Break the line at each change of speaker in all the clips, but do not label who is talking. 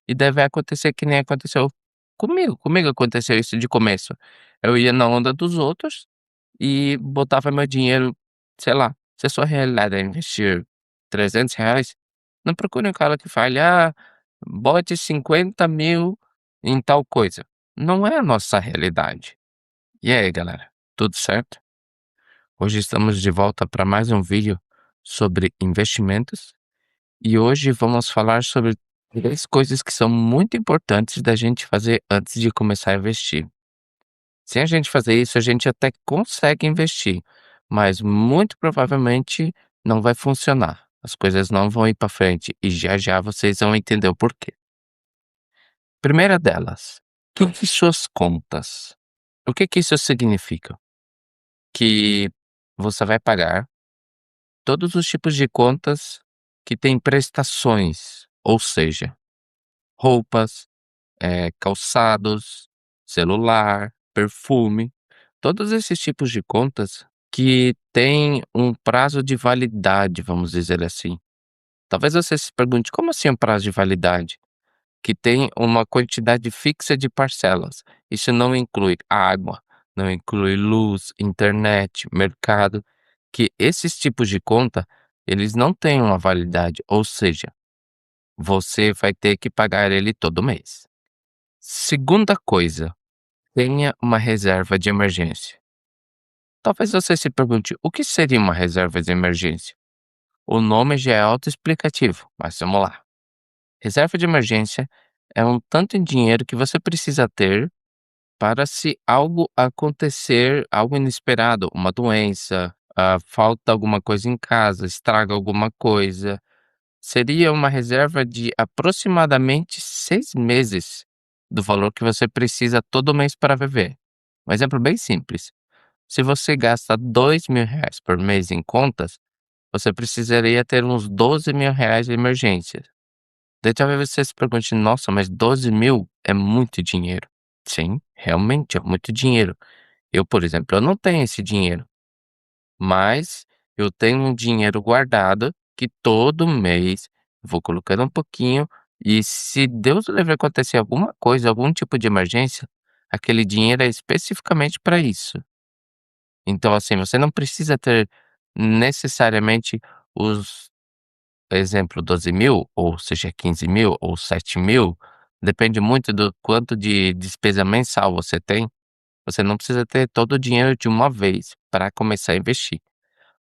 E daí vai acontecer que nem aconteceu comigo aconteceu isso de começo. Eu ia na onda dos outros e botava meu dinheiro, sei lá, se a sua realidade é investir R$ 300, não procure um cara que fale: "Ah, bote 50.000 em tal coisa". Não é a nossa realidade. E aí, galera, tudo certo? Hoje estamos de volta para mais um vídeo sobre investimentos e hoje vamos falar sobre 3 coisas que são muito importantes da gente fazer antes de começar a investir. Se a gente fazer isso, a gente até consegue investir, mas muito provavelmente não vai funcionar. As coisas não vão ir para frente e já já vocês vão entender o porquê. Primeira delas, tudo suas contas. O que que isso significa? Que você vai pagar todos os tipos de contas que têm prestações, ou seja, roupas, calçados, celular, perfume, todos esses tipos de contas que têm um prazo de validade, vamos dizer assim. Talvez você se pergunte: "Como assim um prazo de validade?" Que tem uma quantidade fixa de parcelas. Isso não inclui água, não inclui luz, internet, mercado, que esses tipos de conta, eles não têm uma validade, ou seja, você vai ter que pagar ele todo mês. Segunda coisa, tenha uma reserva de emergência. Talvez você se pergunte: o que seria uma reserva de emergência? O nome já é autoexplicativo, mas vamos lá. Reserva de emergência é um tanto em dinheiro que você precisa ter para se algo acontecer, algo inesperado, uma doença, falta alguma coisa em casa, estraga alguma coisa. Seria uma reserva de aproximadamente 6 meses do valor que você precisa todo mês para viver. Um exemplo bem simples: se você gasta R$ 2.000 por mês em contas, você precisaria ter uns R$ 12.000 de emergência. Daí talvez você se pergunte: "Nossa, mas 12.000 é muito dinheiro". Sim, realmente é muito dinheiro. Eu, por exemplo, eu não tenho esse dinheiro, mas eu tenho um dinheiro guardado que todo mês vou colocando um pouquinho e se Deus o livre acontecer alguma coisa, algum tipo de emergência, aquele dinheiro é especificamente para isso. Então, assim, você não precisa ter necessariamente os exemplo, 12.000, ou seja, 15.000 ou 7.000, depende muito do quanto de despesa mensal você tem. Você não precisa ter todo o dinheiro de uma vez para começar a investir,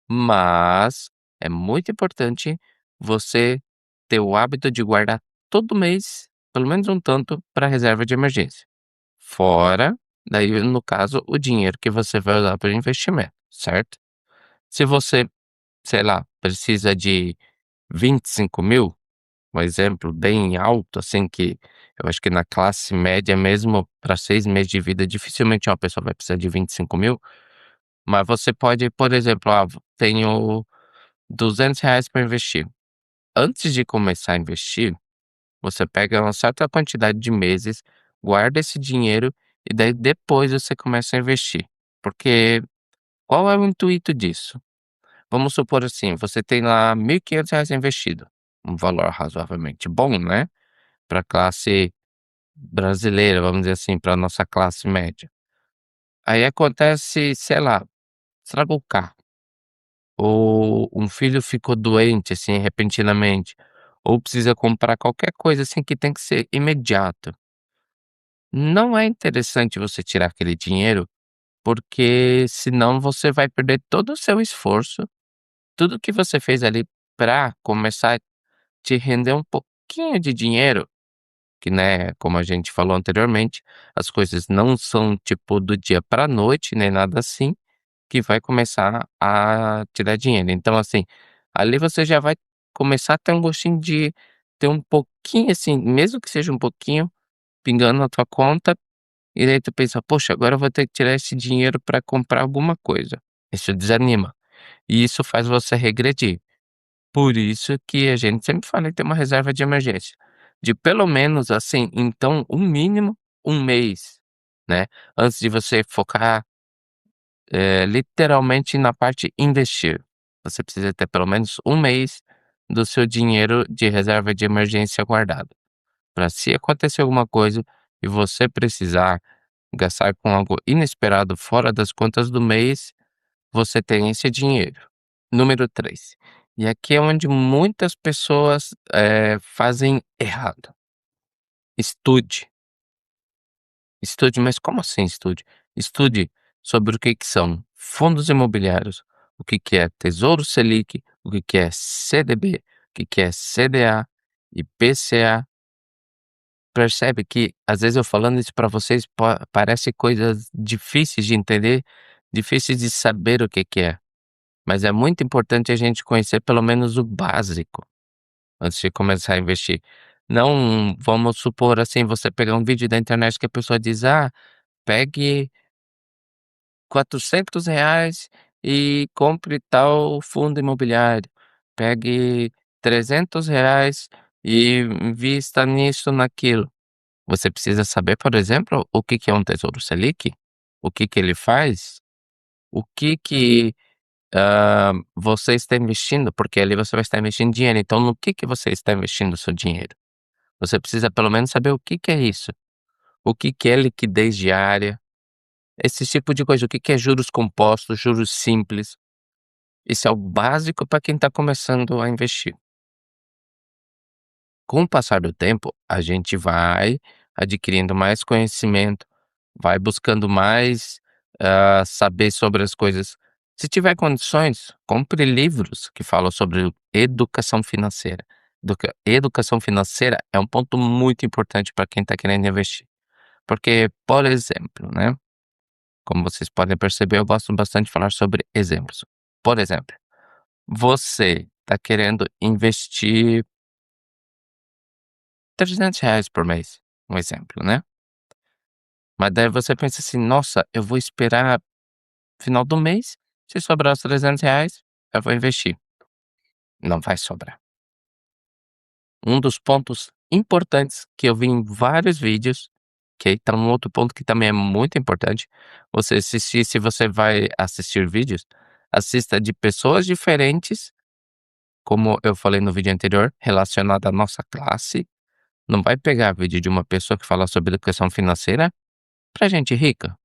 mas é muito importante você ter o hábito de guardar todo mês pelo menos um tanto para reserva de emergência. Fora, daí no caso, o dinheiro que você vai usar para investimento, certo? Se você, sei lá, precisa de 25.000, um exemplo bem alto, assim, que eu acho que na classe média mesmo, para 6 meses de vida, dificilmente uma pessoa vai precisar de 25.000, mas você pode, por exemplo: "Ah, tenho R$ 200 para investir". Antes de começar a investir, você pega uma certa quantidade de meses, guarda esse dinheiro e daí depois você começa a investir. Porque qual é o intuito disso? Vamos supor assim, você tem lá R$ 1.500 investido, um valor razoavelmente bom, né, para classe brasileira, vamos dizer assim, para nossa classe média. Aí acontece, sei lá, estragou o carro, ou um filho ficou doente, assim, repentinamente, ou precisa comprar qualquer coisa, assim, que tem que ser imediato. Não é interessante você tirar aquele dinheiro, porque senão você vai perder todo o seu esforço, tudo que você fez ali para começar a te render um pouquinho de dinheiro. Que, né, como a gente falou anteriormente, as coisas não são tipo do dia para noite, nem nada assim, que vai começar a te dar dinheiro. Então, assim, ali você já vai começar a ter um gostinho de ter um pouquinho, assim, mesmo que seja um pouquinho, pingando na tua conta, e daí tu pensa: "Poxa, agora eu vou ter que tirar esse dinheiro para comprar alguma coisa". Isso desanima, e isso faz você regredir. Por isso que a gente sempre fala em ter uma reserva de emergência, de pelo menos, assim, então, o mínimo um mês, né, antes de você focar, literalmente na parte investir. Você precisa ter pelo menos um mês do seu dinheiro de reserva de emergência guardado. para se acontecer alguma coisa e você precisar gastar com algo inesperado fora das contas do mês, você tem esse dinheiro. Número 3, e aqui é onde muitas pessoas, fazem errado. Estude, estude, mas como assim estude? Estude sobre o que que são fundos imobiliários, o que que é Tesouro Selic, o que que é CDB, o que que é CDA, IPCA. Percebe que às vezes eu falando isso para vocês parece coisas difíceis de entender, difíceis de saber o que que é, mas é muito importante a gente conhecer pelo menos o básico antes de começar a investir. Não, vamos supor assim, você pegar um vídeo da internet que a pessoa diz: "Ah, pegue R$ 400 e compre tal fundo imobiliário. Pegue R$ 300 e invista nisso, naquilo". Você precisa saber, por exemplo, o que que é um tesouro Selic, o que que ele faz, o que que, você está investindo, porque ali você vai estar investindo dinheiro, então no que você está investindo o seu dinheiro? Você precisa pelo menos saber o que que é isso, o que que é liquidez diária, esse tipo de coisa, o que que é juros compostos, juros simples. Isso é o básico para quem está começando a investir. Com o passar do tempo, a gente vai adquirindo mais conhecimento, vai buscando mais, saber sobre as coisas. Se tiver condições, compre livros que falam sobre educação financeira. Educação financeira é um ponto muito importante para quem está querendo investir. Porque, por exemplo, né, como vocês podem perceber, eu gosto bastante de falar sobre exemplos. Por exemplo, você está querendo investir R$ 300 por mês, um exemplo, né. Mas daí você pensa assim: "Nossa, eu vou esperar final do mês, se sobrar os R$ 300, eu vou investir". Não vai sobrar. Um dos pontos importantes que eu vi em vários vídeos, que aí tá um outro ponto que também é muito importante, você assistir, se você vai assistir vídeos, assista de pessoas diferentes, como eu falei no vídeo anterior, relacionado à nossa classe. Não vai pegar vídeo de uma pessoa que fala sobre educação financeira pra gente rica.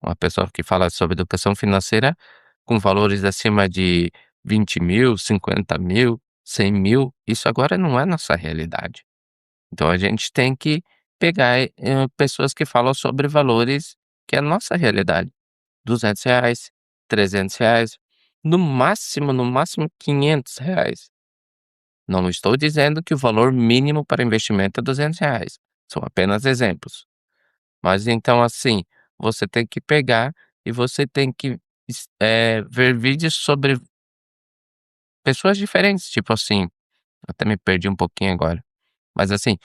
Uma pessoa que fala sobre educação financeira com valores acima de 20.000, 50.000, 100.000, isso agora não é nossa realidade. Então a gente tem que pegar, pessoas que falam sobre valores que é a nossa realidade, R$ 200, R$ 300, no máximo R$ 500. Não estou dizendo que o valor mínimo para investimento é R$ 200, são apenas exemplos. Mas então, assim, você tem que pegar e você tem que ver vídeos sobre pessoas diferentes, tipo assim, até me perdi um pouquinho agora, mas assim,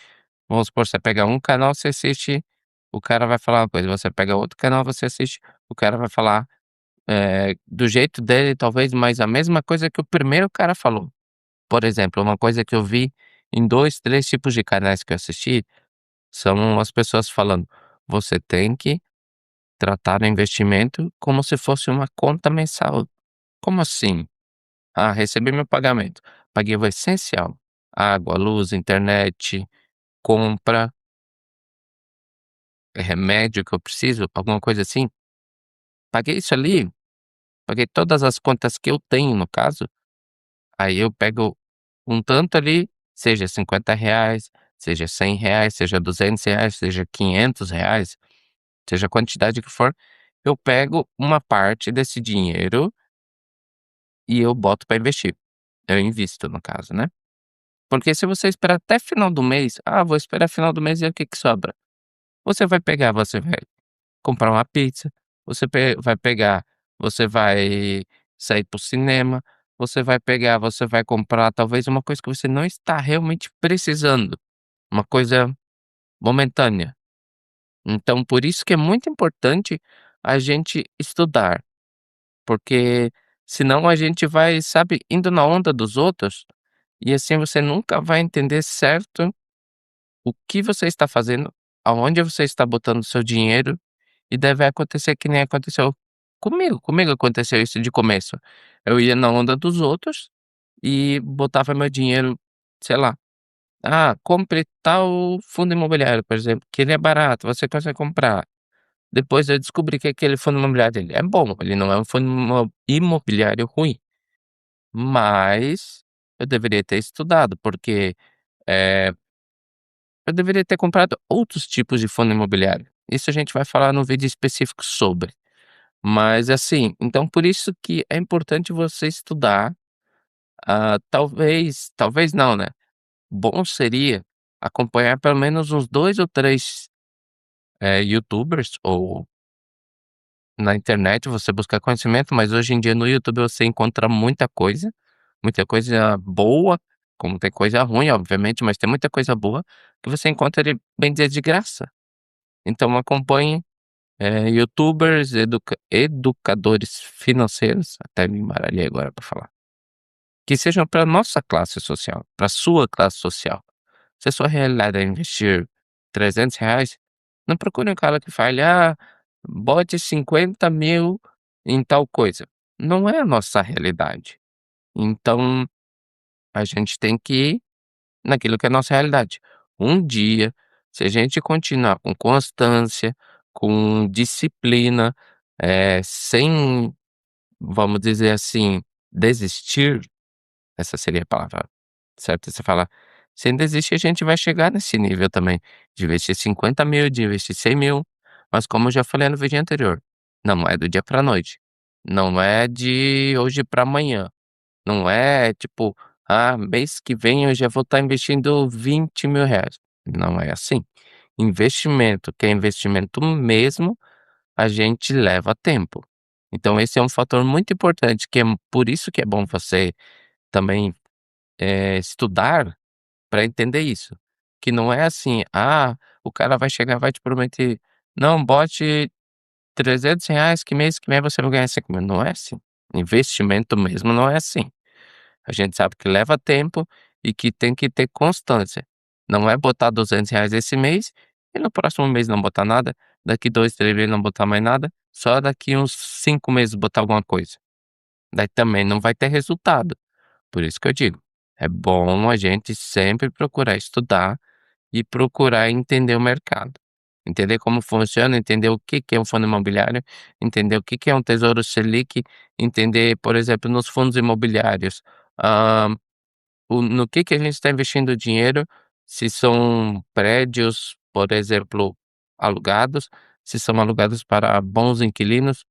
vamos supor, você pega um canal, você assiste, o cara vai falar uma coisa, você pega outro canal, você assiste, o cara vai falar, do jeito dele talvez, mas a mesma coisa que o primeiro cara falou. Por exemplo, uma coisa que eu vi em 2, 3 tipos de canais que eu assisti, são as pessoas falando: "Você tem que tratar o investimento como se fosse uma conta mensal". Como assim? Ah, recebi meu pagamento, paguei o essencial, água, luz, internet, compra, remédio que eu preciso, alguma coisa assim. Paguei isso ali, paguei todas as contas que eu tenho no caso, aí eu pego um tanto ali, seja R$ 50, seja R$ 100, seja R$ 200, seja R$ 500, seja a quantidade que for, eu pego uma parte desse dinheiro e eu boto para investir. Eu invisto no caso, né. Porque se você esperar até final do mês, "Ah, vou esperar final do mês e aí o que que sobra?". Você vai pegar, você vai comprar uma pizza, vai pegar, você vai sair para o cinema, você vai pegar, você vai comprar talvez uma coisa que você não está realmente precisando, uma coisa momentânea. Então por isso que é muito importante a gente estudar, porque senão a gente vai, sabe, indo na onda dos outros, e assim você nunca vai entender certo o que você está fazendo, aonde você está botando seu dinheiro, e deve acontecer que nem aconteceu comigo. Comigo aconteceu isso de começo. Eu ia na onda dos outros e botava meu dinheiro, sei lá, Ah, compre tal fundo imobiliário, por exemplo, que ele é barato, você consegue comprar. Depois eu descobri que aquele fundo imobiliário ele é bom, ele não é um fundo imobiliário ruim, mas eu deveria ter estudado, porque, eh, eu deveria ter comprado outros tipos de fundo imobiliário. Isso a gente vai falar no vídeo específico sobre. Mas assim, então por isso que é importante você estudar, talvez não, né, bom seria acompanhar pelo menos uns 2 ou 3 youtubers ou na internet você buscar conhecimento, mas hoje em dia no YouTube você encontra muita coisa boa, como tem coisa ruim obviamente, mas tem muita coisa boa que você encontra ele, bem dizer, de graça. Então acompanhe, youtubers, educadores financeiros, até me embaralhei agora para falar, que sejam para nossa classe social, para sua classe social. Se a sua realidade é investir R$ 300, não procure um cara que fale: "Ah, bote 50.000 em tal coisa". Não é a nossa realidade. Então, a gente tem que ir naquilo que é a nossa realidade. Um dia, se a gente continuar com constância, com disciplina, sem, vamos dizer assim, desistir, essa seria a palavra certa, você fala: "Sem desistir a gente vai chegar nesse nível também, de investir 50.000, de investir 100.000, mas como eu já falei no vídeo anterior, não é do dia pra noite, não é de hoje pra amanhã, não é tipo: "Ah, mês que vem eu já vou estar investindo R$ 20.000". Não é assim. Investimento que é investimento mesmo, a gente leva tempo. Então esse é um fator muito importante, que é por isso que é bom você também, estudar para entender isso, que não é assim: "Ah, o cara vai chegar, vai te prometer: 'Não, bote R$ 300 que mês que vem você vai ganhar 5.000'". Não é assim. Investimento mesmo não é assim. A gente sabe que leva tempo e que tem que ter constância. Não é botar R$ 200 esse mês e no próximo mês não botar nada, daqui 2, 3 meses não botar mais nada, só daqui uns 5 meses botar alguma coisa. Daí também não vai ter resultado. Por isso que eu digo, é bom a gente sempre procurar estudar e procurar entender o mercado. Entender como funciona, entender o que que é um fundo imobiliário, entender o que que é um tesouro Selic, entender, por exemplo, nos fundos imobiliários, hã, no que a gente está investindo o dinheiro, se são prédios, por exemplo, alugados, se são alugados para bons inquilinos.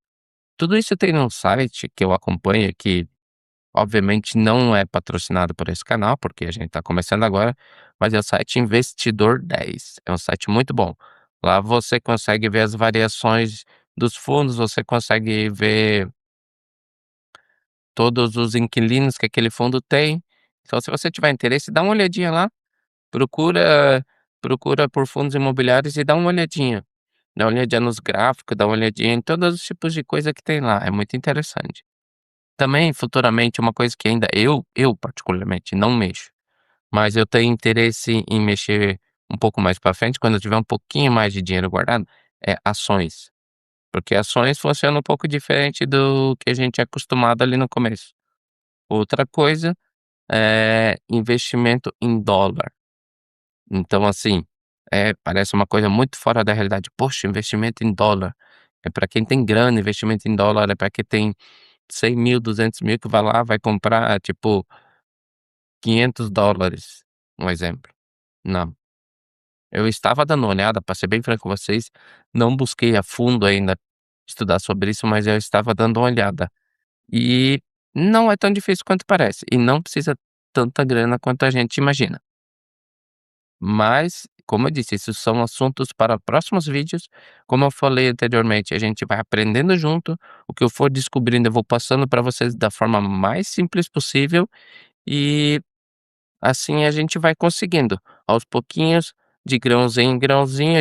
Tudo isso tem num site que eu acompanho, que obviamente não é patrocinado por esse canal, porque a gente está começando agora, mas é o site Investidor 10. É um site muito bom. Lá você consegue ver as variações dos fundos, você consegue ver todos os inquilinos que aquele fundo tem. Então, se você tiver interesse, dá uma olhadinha lá, procura por fundos imobiliários e dá uma olhadinha. Dá uma olhadinha nos gráficos, dá uma olhadinha em todos os tipos de coisa que tem lá, é muito interessante. Também, futuramente, uma coisa que ainda eu particularmente não mexo, mas eu tenho interesse em mexer um pouco mais para frente, quando eu tiver um pouquinho mais de dinheiro guardado, é ações. Porque ações funcionam um pouco diferente do que a gente é acostumado ali no começo. Outra coisa é investimento em dólar. Então, assim, parece uma coisa muito fora da realidade. Poxa, investimento em dólar. É para quem tem grana, investimento em dólar é para quem tem 100.000, 200.000 que vai lá, vai comprar, tipo, US$ 500, um exemplo. Não. Eu estava dando uma olhada, para ser bem franco com vocês, não busquei a fundo ainda estudar sobre isso, mas eu estava dando uma olhada. E não é tão difícil quanto parece, e não precisa tanta grana quanto a gente imagina. Mas, como eu disse, isso são assuntos para próximos vídeos. Como eu falei anteriormente, a gente vai aprendendo junto. O que eu for descobrindo, eu vou passando para vocês da forma mais simples possível. E assim a gente vai conseguindo, aos pouquinhos, de grãozinho em grãozinho,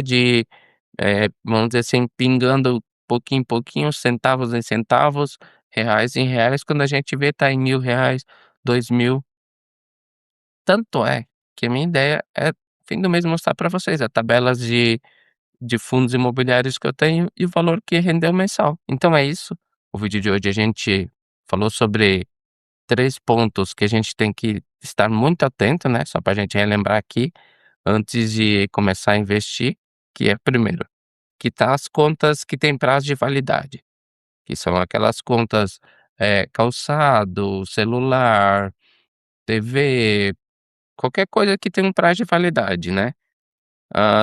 vamos dizer assim, pingando pouquinho em pouquinho, centavos em centavos, reais em reais. Quando a gente vê, tá em R$ 1.000, 2.000. Tanto é que a minha ideia é, fim do mês, mostrar para vocês a tabelas de fundos imobiliários que eu tenho e o valor que rendeu mensal. Então é isso, o vídeo de hoje a gente falou sobre 3 pontos que a gente tem que estar muito atento, né, só pra gente relembrar aqui, antes de começar a investir, que é primeiro, quitar as contas que têm prazo de validade, que são aquelas contas, calçado, celular, TV, qualquer coisa que tem um prazo de validade, né.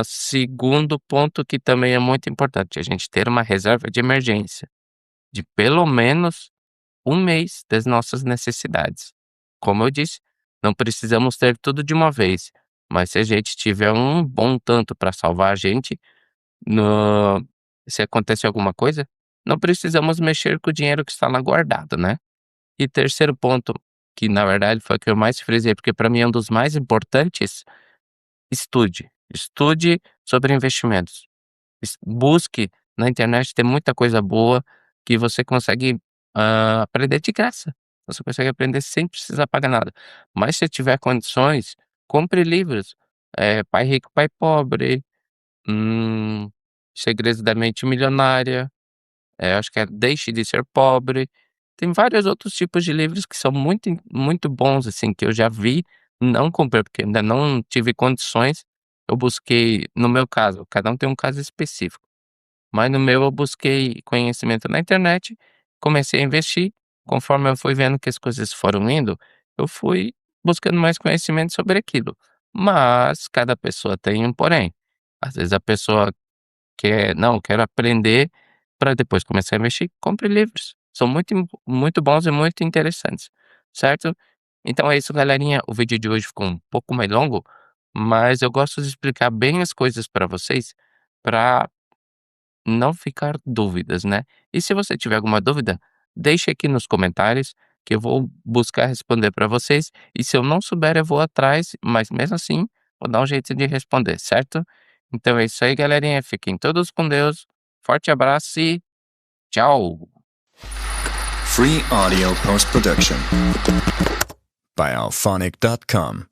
Segundo ponto que também é muito importante, a gente ter uma reserva de emergência, de pelo menos 1 mês das nossas necessidades. Como eu disse, não precisamos ter tudo de uma vez, mas se a gente tiver um bom tanto para salvar a gente, no se acontecer alguma coisa, não precisamos mexer com o dinheiro que está lá guardado, né. E terceiro ponto, que na verdade foi o que eu mais frisei, porque para mim é um dos mais importantes, estude sobre investimentos. Busque na internet, tem muita coisa boa que você consegue, aprender de graça. Você consegue aprender sem precisar pagar nada. Mas se tiver condições, compre livros, Pai Rico, Pai Pobre, Segredos da Mente Milionária, acho que é Deixe de Ser Pobre. Tem vários outros tipos de livros que são muito bons, assim, que eu já vi, não comprei, porque ainda não tive condições. Eu busquei no meu caso, cada um tem um caso específico. Mas no meu eu busquei conhecimento na internet, comecei a investir, conforme eu fui vendo que as coisas foram indo, eu fui buscando mais conhecimento sobre aquilo. Mas cada pessoa tem um porém. Às vezes a pessoa quer: "Não, quero aprender para depois começar a investir", compre livros, são muito bons e muito interessantes, certo? Então é isso, galerinha, o vídeo de hoje ficou um pouco mais longo, mas eu gosto de explicar bem as coisas para vocês, para não ficar dúvidas, né. E se você tiver alguma dúvida, deixe aqui nos comentários que eu vou buscar responder para vocês, e se eu não souber eu vou atrás, mas mesmo assim, vou dar um jeito de responder, certo? Então é isso aí, galerinha, fiquem todos com Deus, forte abraço e tchau.
Free audio post production by alphonic.com.